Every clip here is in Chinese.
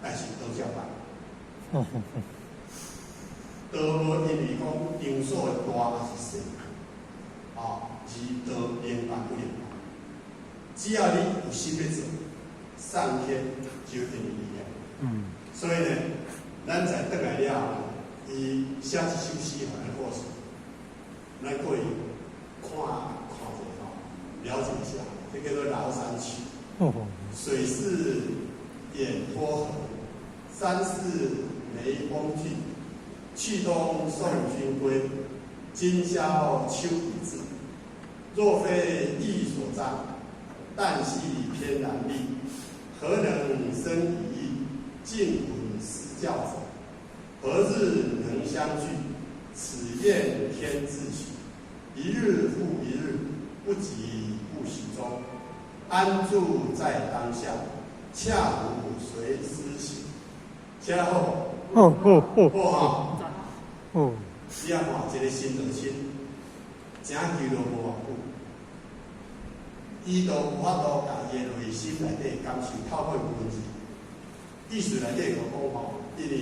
但是都照办。道无因为讲场所的大还是小，而道连办不连办。只要你有心要做，上天就给你力量。所以呢，咱在倒来了，伊写一首诗互咱故事，咱可以看一下，了解一下，这叫做《崂山曲》。水是眼波河，山是雷锋去。去东送君归，今宵秋已至。若非意所彰，旦夕偏然立。何能生一意？尽闻思教者。何日能相聚？此宴天自许。一日复一日，不及不许中。安住在当下，恰无随思行。写得好。好。只要看一个新就新，正求都无偌久，伊都有法度把伊的内心内底感受透过文字，意思内底有讲因为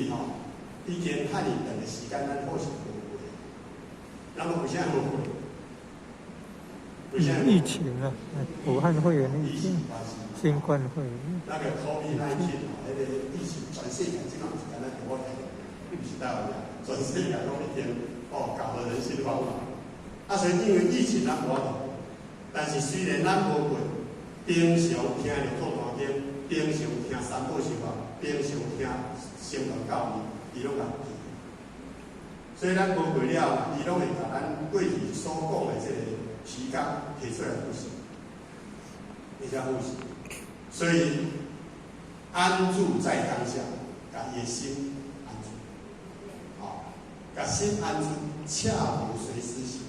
毕竟遐尔长的时间，咱好是无过，那么为啥无过？疫情啊，武汉肺炎疫情，新冠肺炎。那个 COVID-19 那个疫情，全世界即马是敢若给我睇，不是台湾人。全世界拢一天搞得人心惶惶。所以因为疫情咱无法度，但是虽然咱无过，平常听着做大经，平常听三宝修法，平常听生活教义，伊拢甲记。所以咱无过了，伊拢会甲咱过去所讲的这个时间提出来复习，比较复习。所以安住在当下，甲伊的心。把心安住，恰无随思行。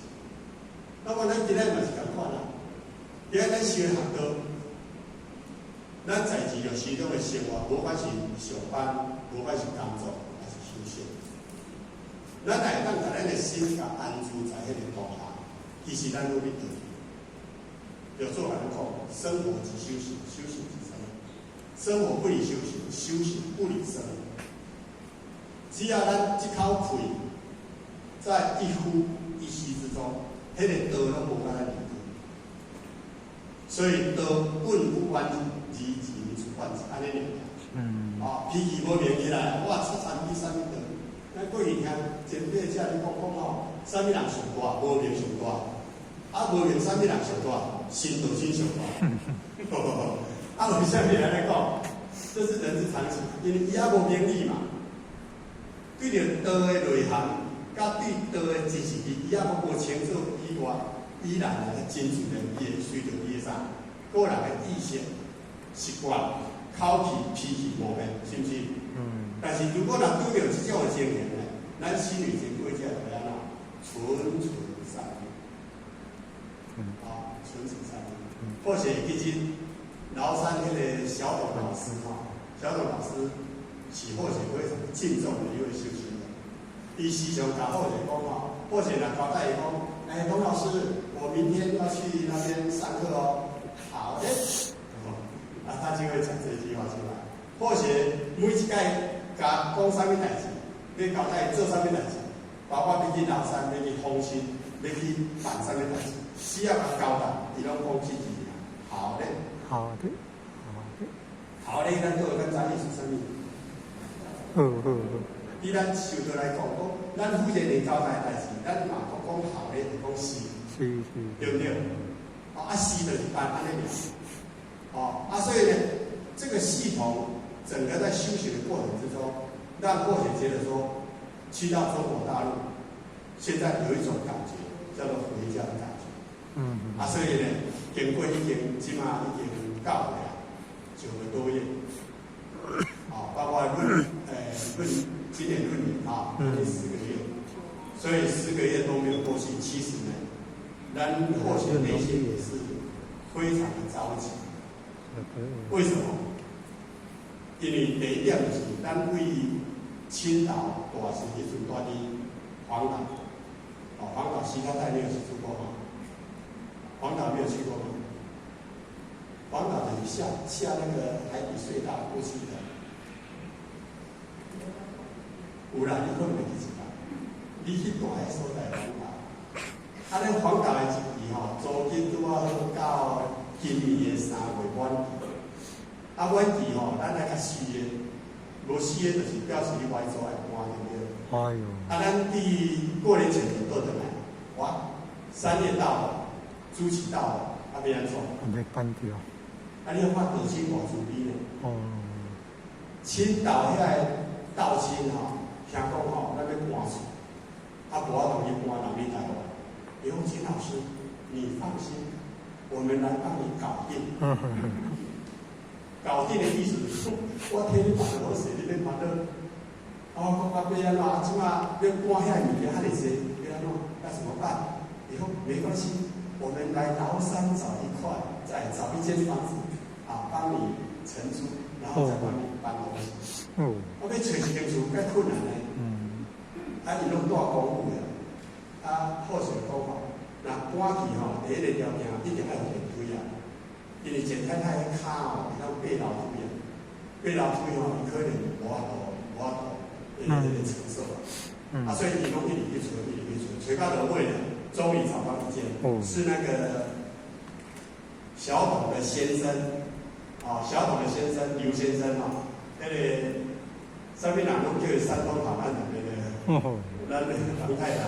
那么咱今日嘛是共款啦。今日咱修学道，咱在日常时中的生活，无管是上班，无管是工作，还是休息，咱会当把咱的心甲安住在迄个当下，其实咱努力得。有做人讲，生活即修行，修行即生活。生活不离修行，修行不离生活。只要咱一口气。在一呼一吸之中，迄个道拢无甲咱离开。所以道本不关己，己出关己，安尼尔。脾气无明起来，我出产比啥物道？咱过去听前辈遮咧讲啥物人上大，无明上大，无明啥物人上大，心道心上大。为啥物人来讲？这是人之常情，因为伊无明理嘛，对着道的内涵。甲对道的支持伊，伊无清楚以外，依然来真正的伊会随着伊的啥个人的意识、习惯、口气、脾气无变，是不是？但是如果若拄着这种的情形呢，咱心里真过这会安怎？纯善意，纯善意。或者其实崂山迄个小董老师小董老师是或者非常敬重的一位修行人。伊时常甲或者讲或者若交代伊讲，董老师，我明天要去那边上课哦。好的，他就会讲这句话出来。或者每一届甲讲啥物代志，要交代做啥物代志，包括要去崂山，要去访亲，要去办啥物代志，需要甲交代，伊拢讲几句。好的，好的，好的，咱做咱知意是啥物？以咱受道来讲，咱负责人交代的代志，咱嘛讲好咧，就讲是，对不对？是就是办安尼样。所以呢，这个系统整个在修行的过程之中，让或者觉得说，去到中国大陆，现在有一种感觉，叫做回家的感觉。所以呢，经过起码已经到了9个多月，包括今年论年10个月，所以10个月都没有过去。其实呢，咱或许内心也是非常的着急。为什么？因为第一点就是，咱位青岛大时迄阵住伫黄岛，黄岛西他带没有去过吗？黄岛没有去过吗？黄岛的下那个海底隧道过去的。有啦，你可能会去一摆，你去大个所在荒岛，啊，咱荒岛的一期吼，租金拄好到今年的3月满期，啊，满期吼，咱来甲续约，无续约就是表示你外租来搬对不对？哎呦，啊，咱伫过年前就倒转来，哇，3月到了，租期到了，啊，要安怎？没搬掉。啊，你有看岛亲偌自卑呢？哦，青岛遐个道亲吼，听讲吼，咱要搬厝，啊，无法度去搬人去台湾。以后秦老师，你放心，我们来帮你搞定。搞定的意思是，我替你办好势，你免烦恼。啊，我讲要安怎？啊，即马要搬遐物件遐尼济，要安怎？要怎么办？以后没关系，我们来崂山找一块，再找一间房子，啊，帮你承租，然后再帮你搬东西。我要找一间厝，介困难呢。啊，伊拢住公寓的。啊，好势讲法，若搬去吼，第一个条件一定要有电梯啊，因为前太太迄骹吼，会当爬楼梯啊，爬楼梯吼，伊可能无法度，承受啊。啊，所以伊拢一直去找，找到了位了，终于找到一间，是那个小董的先生，啊，小董的先生刘先生哦，那个上面人拢叫山东跑案的那个，咱的房太太。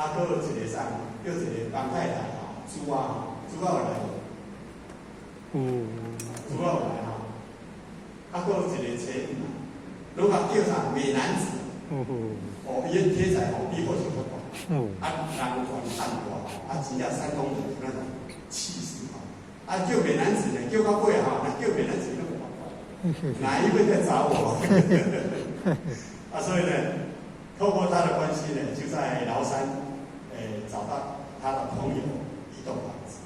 啊，搁有一个啥？叫一个房太太吼，朱啊有来无？朱有来吼。啊，搁有一个妻子，拢甲叫啥美男子。哦，伊个体材吼比好是好大。啊，人传汉大吼，啊，钱也3公分那种气势吼。啊，叫美男子呢，叫到尾吼，那叫美男子那么怪，哪一位在找我？啊，所以呢，透过他的关系呢，就在崂山。找到他的朋友一栋房子。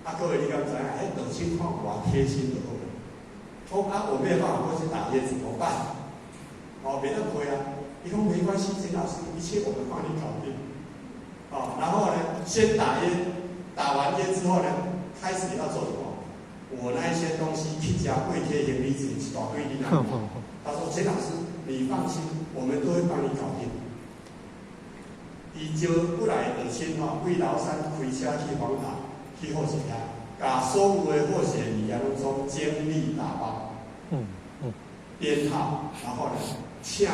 啊，各位你敢知影？迄岛亲看偌贴心就好了。啊，我没有办法过去打椰子，怎么办？没得亏啊。伊讲没关系，简老师，一切我们帮你搞定。然后呢，先打椰，打完椰之后呢，开始要做什么？我那一些东西去加柜贴行李纸，一大堆你拿。他说：“简老师，你放心，我们都会帮你搞定。”伊招过来的亲吼，为崂山开车去荒岛，去好势啊，把所有的好势的物件拢总整理打包，编号，然后呢，请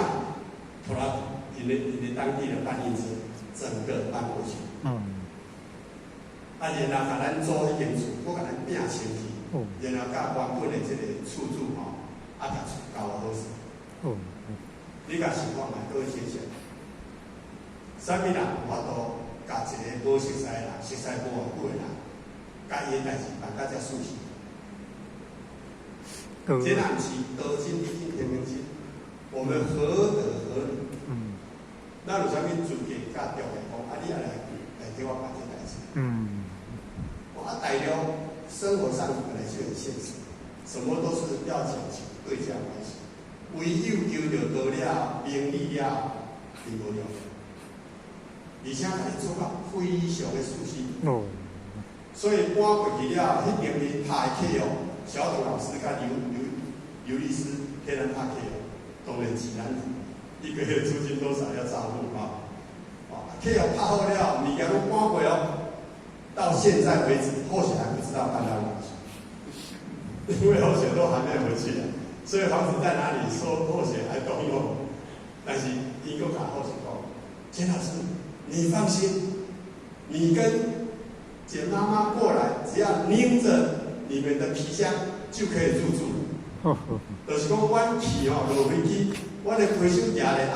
拖拉因的当地的搬运车，整个搬过去。啊，然后甲咱租迄间厝，我甲咱拼清气，然后甲原本的这个厝主吼，啊，甲厝交好势。你甲想看嘛，各位先生。啥物人有法度甲一个无熟悉的人、熟悉无偌久的人，甲伊的代志办甲遮舒适？这若毋是道亲、理亲、天命亲，我们何德何能？咱有啥物资格甲条件讲？啊，你也来替我办这代志？大陆生活上本来就很现实，什么都是要讲求对价关系。唯有求着道了、名利了，并无用。而且还做到非常的熟悉，所以搬过去了，迄边面拍客哦，小董老师甲刘律师替咱拍客哦，当然自然1个月租金多少要照顾啊。客哦拍好了，物件都搬过哦，到现在为止，后续还不知道搬到哪去，因为后续都还没有回去的，所以房子在哪里，说后续还don't know，但是伊个甲后续讲，钱老师。你放心，你跟简妈妈过来，只要拎着你们的皮箱就可以入住了。就是讲，阮去落飞机，阮的回收夹咧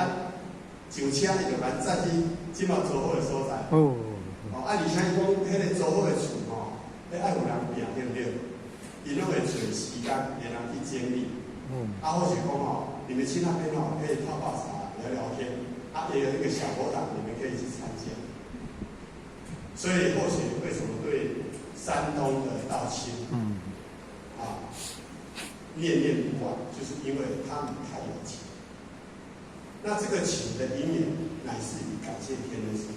上车伊就咱载去即马租好的所在。而且讲，迄个租好的厝爱有人拼，对不对？伊拢会找时间，让人去整理。或许讲你们去那边可以泡泡茶，聊聊天。也有一个小活动，你们可以去参加。所以或许为什么对山东的道亲，念念不忘，就是因为他们太有情。那这个情的因缘，乃是以感谢天恩师。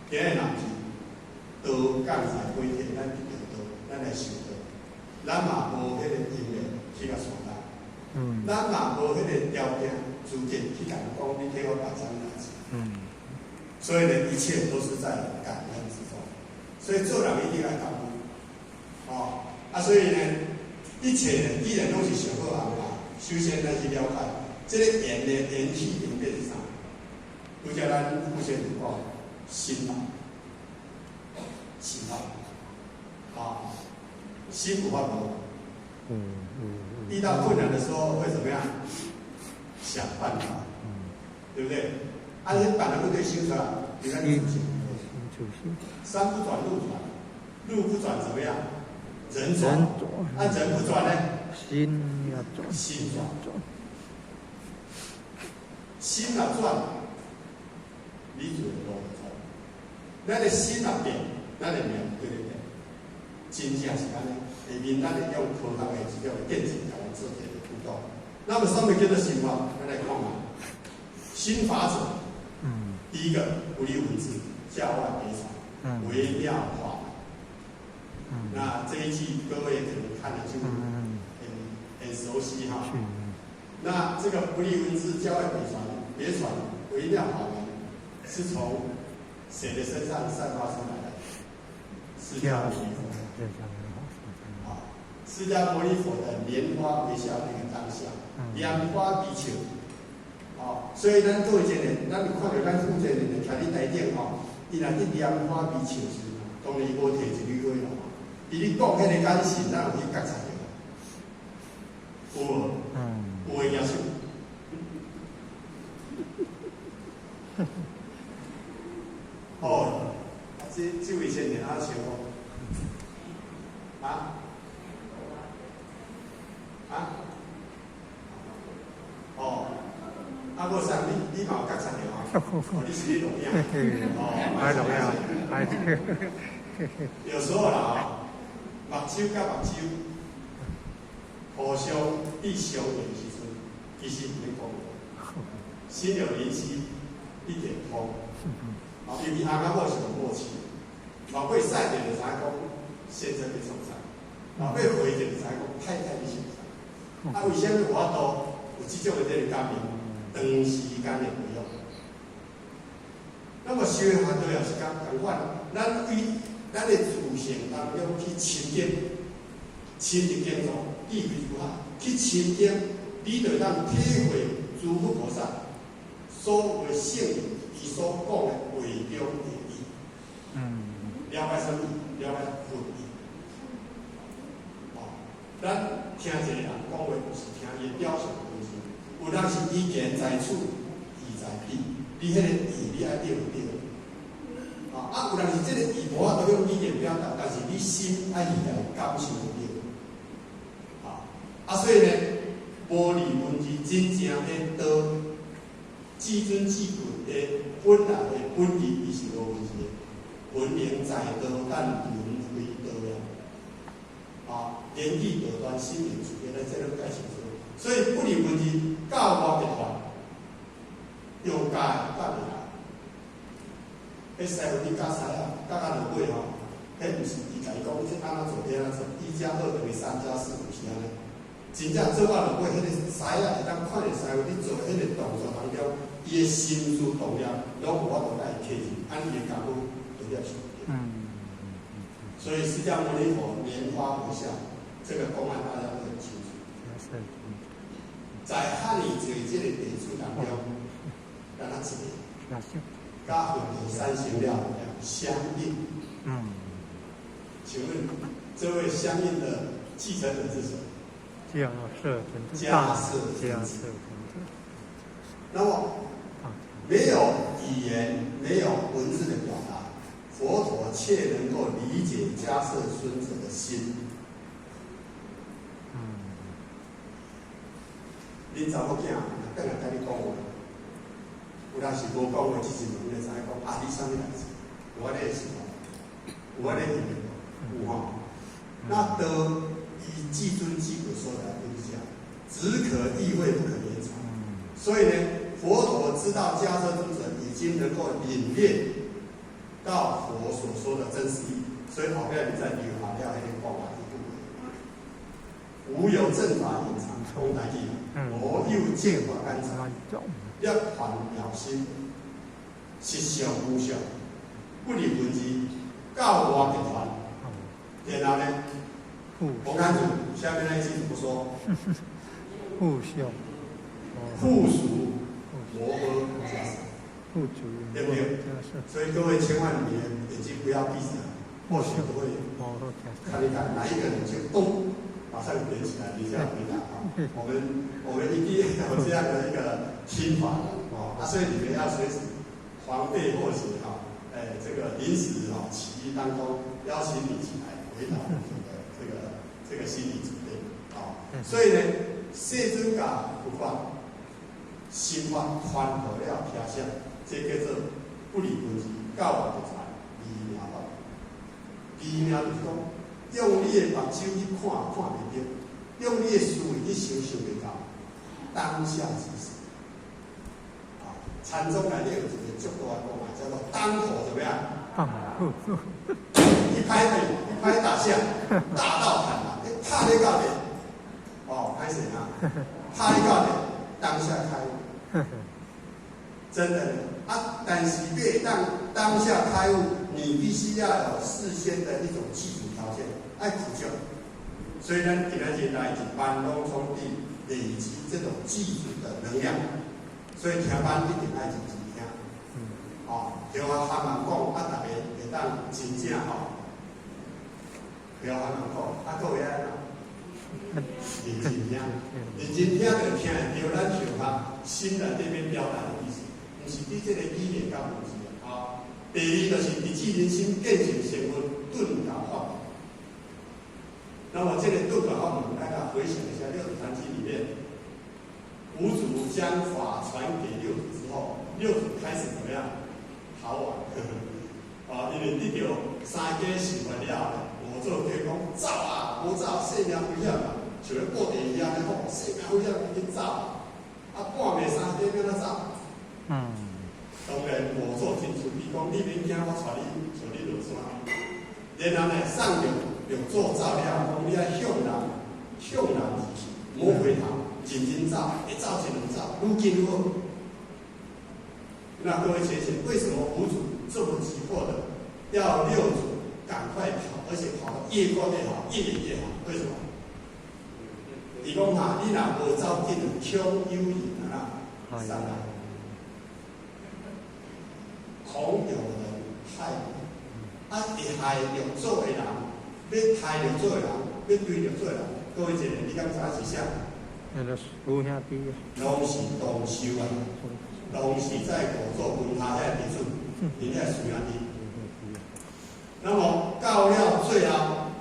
天恩老师，都刚才规定咱比较多，咱来想到，咱嘛无迄个因缘去甲传达。咱嘛无迄个条件、资格去甲人讲，你替我把啥物代志。所以呢，一切都是在感恩之中。所以做人一定要感恩。所以呢，一切呢，既然拢是上好安排，首先咱去了解，这个缘的缘起缘变是啥？拄则咱父先生讲，心法，心法，心不法无。遇到困难的时候会怎么样？想办法，对不对？你把那个对修出来，你看你主心，山不转路转，路不转怎么样？人转，人不转呢？心要转，心转，心若转，你就会路转。咱的心若变，咱的命就会变。真正是安尼，下面咱会用科学的这种电子来做这个辅导。那么什么叫做心法？咱来看啊，心法者，第一个不立文字，教外别传，微妙化。那这一句各位可能看得就很熟悉哈。那这个不立文字，教外别传，微妙化呢，是从谁的身上散发出来的？释迦牟尼佛。释迦牟尼佛的莲花微笑那个当下，莲花比丘。所以咱做一件呢，咱看到咱负责人的徛伫台顶伊若伫莲花比丘时，当然无摕一缕花咯。伊你讲迄个眼神，咱有去觉察着？有无？有诶，举手。这位先生笑我。无啥，你嘛有觉察着你是咧录影。有时候啦，目睭甲目睭互相伫相应的时阵，其实唔咧讲话。心有灵犀一点通。因为阿妈某是有默契，老辈晒点就知影讲先生你从啥，老辈回点就知影讲太太你从啥。为什么有法度有这种的这个感应？长时间的培养。那么学学都也是同款，咱的自性当中去亲近，亲近建筑，意为如何？去亲近，你就当体会诸佛菩萨所谓圣人伊所讲的话中的意。了解什么？了解佛意。咱听一个人讲话，就是听伊表象的东西。有人是以言在处，意在必，你迄个意你爱对唔对？有人是这个意无法度用语言表达，但是你心爱去来感受对。所以呢，无离文字真正的道，至尊至贵的本来的本意，伊是无文字的。文明在道，但轮回道了。言语道断，心灵处，原来这个解释说，所以不离文字教我别传，用教教袂来。迄师傅你教师啊，教落尾迄毋是伊家己讲，你安怎做，安怎做，1+2等于3+4，毋是安尼。真正做到落尾，迄个师啊会当看着师傅你做迄个动作当中，伊的心思动念，拢无法度来客气，安尼的功夫就了是。所以释迦牟尼佛莲花微笑，这个公案大家都很清楚。在汉语这这个典书当中，让他指明，甲混合三行了相应。请问这位相应的继承人是谁？迦摄尊者。那么没有语言，没有文字的表达，佛陀却能够理解迦摄尊者的心。恁查某囝等下跟你讲话，有当时无讲话，只是问你知影讲你啥物代志？有安尼的想法，有安尼的有吼。那得以至尊至贵说来就是这样，只可意会不可言传。所以呢，佛陀知道迦摄尊者已经能够领略到佛所说的真实意，所以后面你在留下了迄个讲法，无有正法隐藏。讲台语，无有正法干财，业烦恼心，实相无相，不离文字，教我的团。然后呢，我看主下面那一句怎么说？互相，互属摩诃迦叶，互主，对不对？所以各位千万别眼睛不要闭着，或许都会看一看哪一个人就咚，马上连起来，你这样回答啊。我们一定有这样的一个听法啊，所以你们要随时防备或许哈，这个临时起义当中邀请你起来回答这个心理准备啊。所以呢，世尊教不法，心法宽和了偏向，这叫做不离分之，教我的传微妙法。微妙就是讲，用你的目睭去看袂到，用你的思维去想袂到，当下即是。啊，禅宗内底有一个足大的讲法，叫做当头怎么样？一拍大象，大道坦然，拍你到底，拍谁啊？拍你到底，当下开悟，真的啊！但是要当下开悟，你必须要有事先的一种基础条件，爱苦修。所以呢，今天来一班拢从地累积这种基础的能量，所以听班一定爱认真听。叫我汉人讲，大家会当真正叫汉人讲，各位安怎？认真听，认真听就听会到咱上学心内底面表达的意思，毋是你这个语言甲文字啊。第二就是一智人心，见性成佛，顿达法门。那么这个顿达法门，大家回想一下《六祖坛经》里面，五祖将法传给六祖之后，六祖开始怎么样？逃亡，因为你着三家受不了，无做叫讲走啊，无走，性命危险啊，像咧过地一样咧讲，性命危险，你走啊，半暝三更要怎走？当然无做真处，比讲你免惊，我带你带你落山。然后呢，上有做照料，讲你要向人莫回头，认真走，一走就能走，愈近愈好。那各位学姐，为什么五祖这么急迫的要六祖赶快跑，而且跑得越快越好，越远越好？为什么？你讲哈，你若无走紧，恐有影上来，恐有人害你，会害着做的人，要害着做的人，要对着做的人。各位姐姐，你敢知影是啥？拢是动手啊！拢是在果做分他遐技术，人遐需要你。那么到了最后，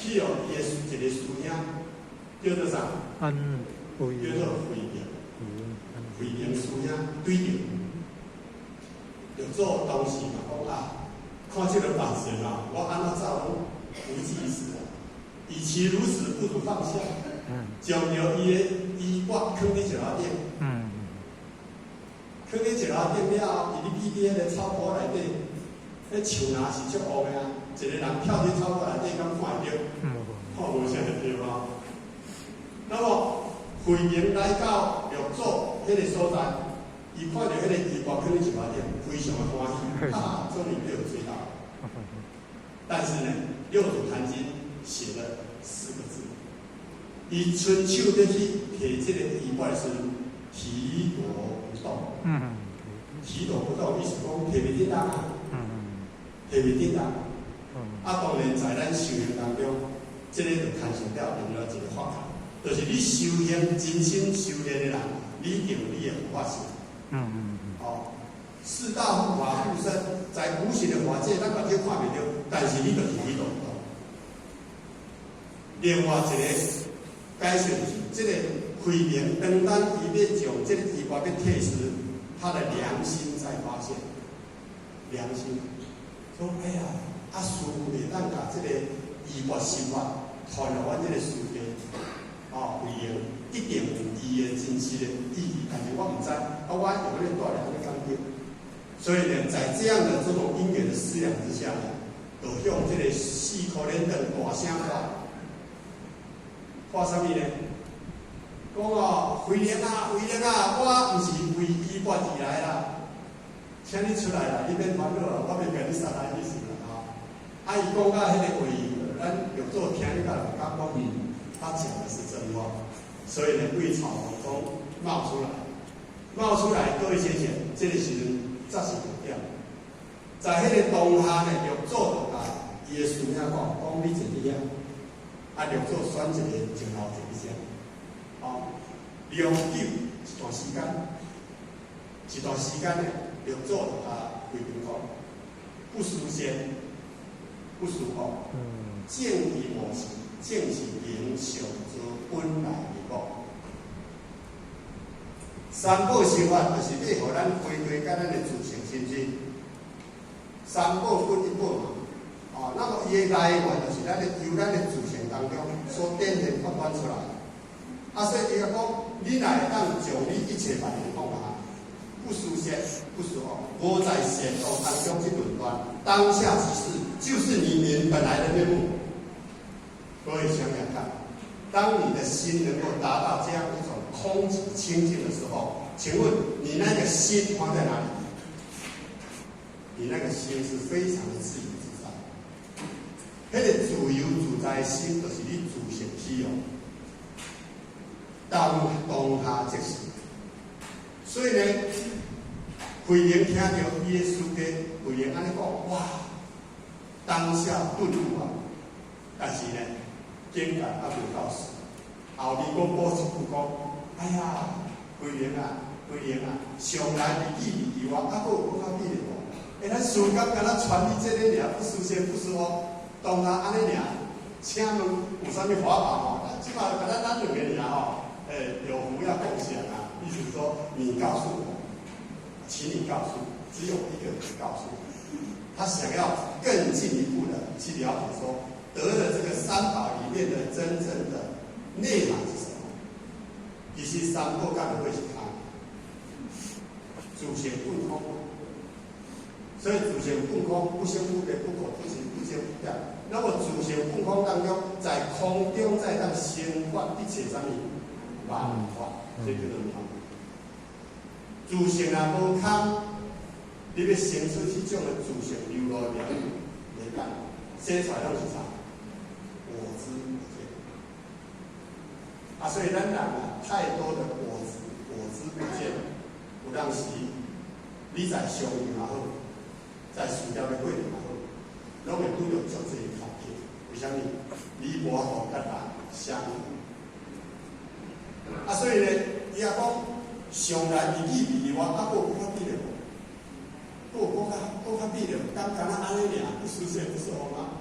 去有伊的一个师兄，叫做啥？叫做慧明。慧明师兄对着，就做当时嘛讲看这个法身我安怎走拢无济于事啊。与其如此，不如放下，将着伊的衣钵放伫石头顶。放伫石头顶了后，伊你记伫迄个草坡内底，迄树若是足乌的啊，一个人跳伫草坡内底，敢看会着？看无啥会着啊。那么慧明来到六祖迄个所在，伊看到迄个衣钵放伫石头顶，非常的欢喜，终于被我追到。但是呢，《六祖坛经》写了4个字，伊伸手要去摕这个衣钵的时候，提踱不动。提踱不动，意思讲摕袂得啊，摕袂得啊。当然在咱修行当中，这个就牵涉到另外一个法门，就是你修行真心修炼的人，你一定有你的佛法性。四大法护身，在无形的法界，咱目睭看袂到，但是你就是提踱不动。另外一个解释就是，这个慧明当咱伊要将这个衣钵要摕时，他的良心在发现，良心说：哎呀，师父袂当把这个衣钵心法传到阮这个师家，慧明一定有伊的真实的意义，但是我唔知，我有可能带来我的感觉。所以呢，在这样的这种因缘的思量之下呢，就向这个4颗脸灯大声发什么呢？讲哦，慧玲啊，我毋是为伊拔而来啦，请你出来啦，你免烦恼啦，我免甲你杀来意思啦吼。啊，伊讲到迄个话，咱有做听你甲人感觉他讲的是真话，所以呢，为草丛中冒出来，各位先生，这个时阵才是重点。在迄个当下呢，玉祖就甲伊的师兄讲你坐伫遐，啊，玉祖选一个前头坐一下，哦，良久一段时间呢，玉祖就甲慧平讲，不殊先，不殊后，正义无是，正是英雄之本来面目。三宝修法就是要互咱回归甲咱的自性，是不是？三宝分一宝嘛，哦，那么伊的来源就是由咱的自性当中所展现发展出来。啊，所以伊讲，你若会当将你一切万念放下，不殊先，不殊后，无在邪道当中去论断，当下之事就是你本来的面目。各位想想看，当你的心能够达到这样一种空寂清净的时候，请问你那个心放在哪里？你那个心是非常的自由自在。那个自由自在的心，就是你自性体用。当下即是。所以呢，慧玲听到伊的师弟慧玲安尼讲，哇，当下顿悟啊！但是呢，境界还未到时。后面讲补一句讲，哎呀，慧玲啊，上来你意以外，还佫有讲较比的无？咱时间敢若传你这个尔，不殊先不殊后，当下安尼尔，请问有啥物法宝吼？即马敢若咱两个尔吼，有福要共享啊！意思是说，你告诉我，请你告诉我，只有一个人告诉我，他想要更进一步的去了解说，得了这个三宝里面的真正的内涵是什么？其实三宝干的会是他，主显不空。所以主显不空，不生不灭，不可不行，不见不掉。那么主显不空当中，在空中再让生发一切啥物万法，这叫做空。主显啊无空，你要生出这种的主显流露了，袂干，生出来拢是啥？我知我见。啊，所以咱人啊，太多的我知不见，有当时你在相遇也好。在寺庙的过程也好，拢会拄到足侪考验。为什么？你无法度甲人相遇。啊，所以呢，伊也讲上来以义以外，还佫有较比的无？佫有较比的，敢安尼尔，不殊先不殊后嘛。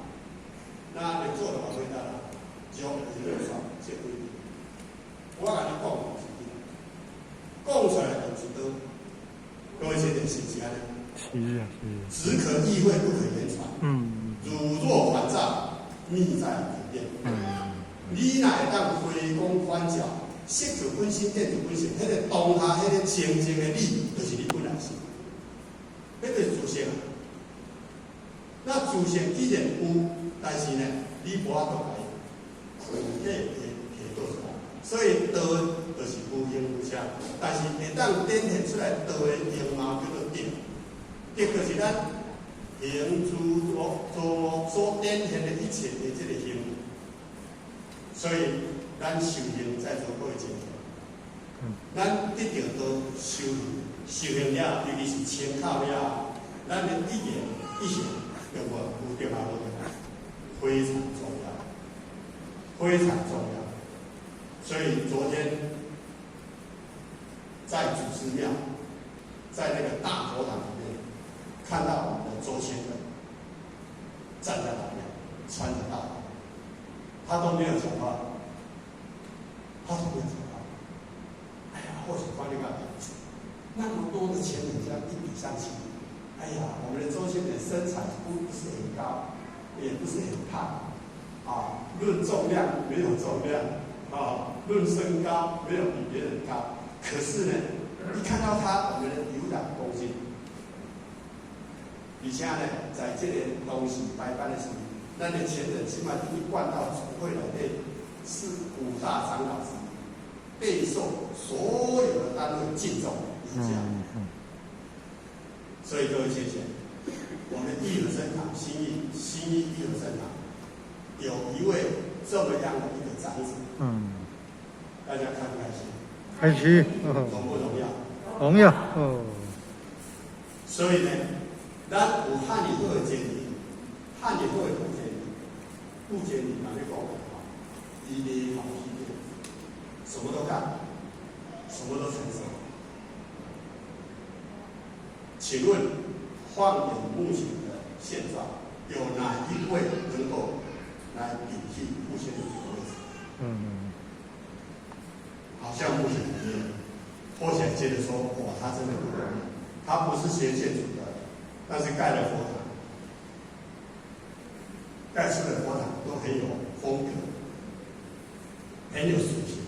那你做的话，回答啦，就就是这算这规定。我甲你讲是点？讲出来就知道，各位先生是不是安尼？只可意会，不可言传。汝若反照，秘在里面。你若会当回光返照，色就本心，电就本性，迄个当下，迄个清净的你，就是你本来是。迄个自性。那自性既然有，但是呢，你无法度来具体做出来。所以道就是无形无相，但是会当展现出来道的样貌叫做定。这就是咱行诸所展现的一切的这个行，所以咱修行在座各位前头，咱得到道修行了，尤其是参考了，咱的一言一行有无对嘛？非常重要，非常重要。所以昨天在祖师庙，在那个大佛堂里面。看到我们的周先生站在旁边，穿着大袍，他都没有讲话，哎呀，或许方律干那么多的钱人家一比上去，哎呀，我们的周先生身材不是很高，也不是很胖，啊，论重量没有重量，啊，论身高没有比别人高，可是呢，一看到他，我们有点恭敬。而且呢，在这个东西摆班的时候，咱的前人起码一贯到总会内底是5大长老之一，备受所有的单位敬重有加。所以各位谢谢，我们义和生堂新义义和生堂有一位这么样的一个长子，大家开不开心？开心，荣不荣耀？荣耀哦。所以呢，咱有汉语好的建议，汉语好的不建议哪里讲的哈？一定好一点，什么都干，什么都承受。请问，放眼目前的现状，有哪一位能够来顶替傅先生的位置？好像目前没有。或许接着说，哇，他真的不容易。他不是学建筑的，但是盖了佛堂，盖出的佛堂都很有风格，很有水平，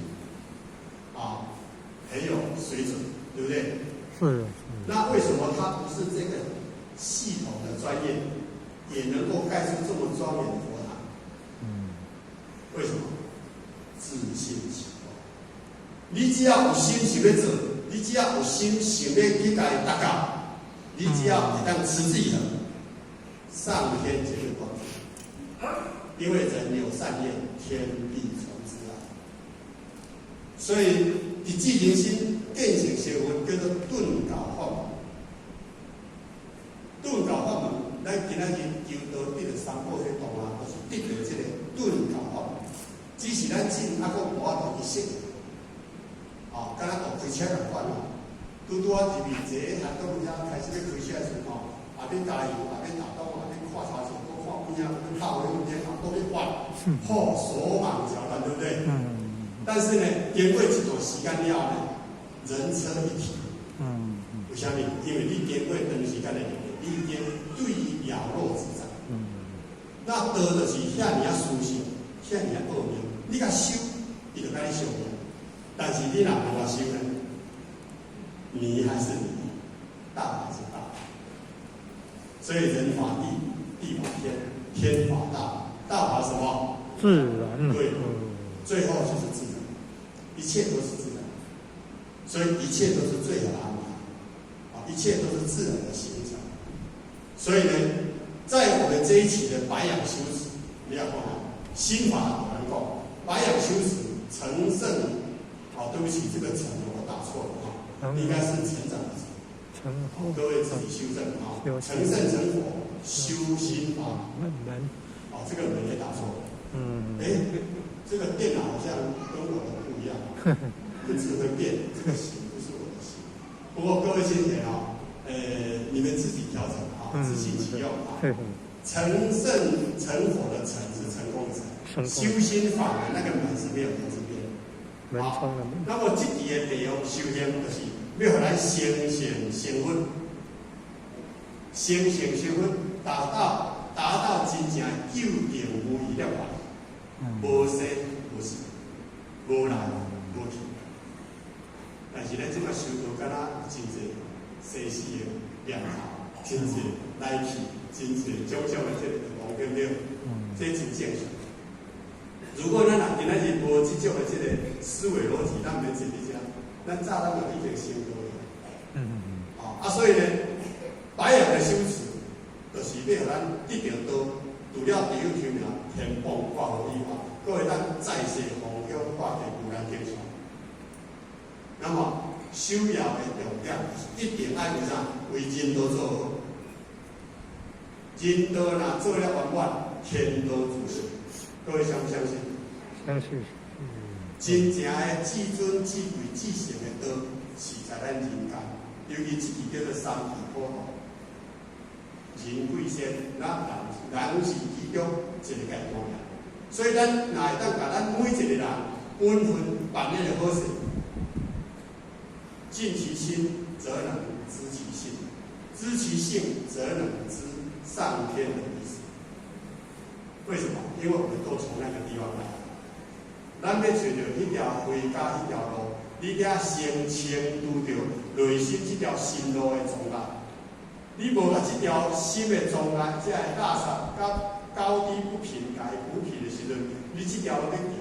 很有水准，对不对？是。那为什么他不是这个系统的专业，也能够盖出这么庄严的佛堂？为什么？自信起光。你只要有心想要做，你只要有心想要去甲伊达到，你只要会当持之以恒，上天就会帮助。因为人有善业，天必从之啊。所以，一至人心建成学问叫做顿教法门。顿教法门，咱今仔日求道得着三宝这道啊，就是得着这个顿教法门。只是咱真还阁无法度去适应。敢若学开车共款啦，拄啊入去坐学校遐开始要开车的时候，也免加油，也免打灯，也免看车前，搁看边啊，搁靠右边，搁要换，手忙脚乱，对不对？但是呢，经过这段时间了呢，人车一体。为什么？因为你经过长时间的练习，你已经对于了若指掌。那道就是遐尔思想，遐尔奥妙，你甲修，伊就甲你相应。但是你若无法修呢，迷还是迷，道还是道。所以人法地，地法天，天法道，道法什么？自然。对，最后就是自然，一切都是自然，所以一切都是最好的安排，一切都是自然的形成。所以呢，在我们这一期的白养修持，你要看心法有人讲，白养修持成圣。对不起，这个成我打错了应该是成长的成。各位自己修正成圣成佛，修心法门。这个门也打错了。这个电脑好像跟我的不一样，不只会变，这个心不是我的心。不过各位先生你们自己调整自行其用成圣成佛的成是成功的成，修心法门那个门是没有门字边。好，那么这期的内容修行就是要互咱生成成佛，生成成佛达到真正究竟无疑了吧？无生无死，无来无去。但是咧，即摆修道敢若真济生死的念头，真济来去，真济种种的这个妄对不对？这真正常。如果咱今仔日无这种的这个思维逻辑，咱免坐伫遮，咱早咱就已经修道了。所以呢，白羊的修持，就是要让咱得到道，除了地有求名，天崩挂河以外，各位咱在世方向挂在古兰经上。那么修养的重点，一定爱为啥？为人道做好。人道若做了圆满，天道自顺。各位相不相信？相信。真正的至尊、至贵、至圣的道，是在咱人间。尤其这期叫做三奇普度，人贵仙，人是其中一个阶段。所以咱若会当把咱每一个人本分办理的好势，尽其心，则能知其性；知其性，则能知上天的意思。为什么？因为我们都从那个地方来，咱要找到迄条回家迄条路，你得先清拄着内心这条心路的障碍。你无把这条心的障碍，才会垃圾甲高低不平、甲伊补平的时阵，你这条路要行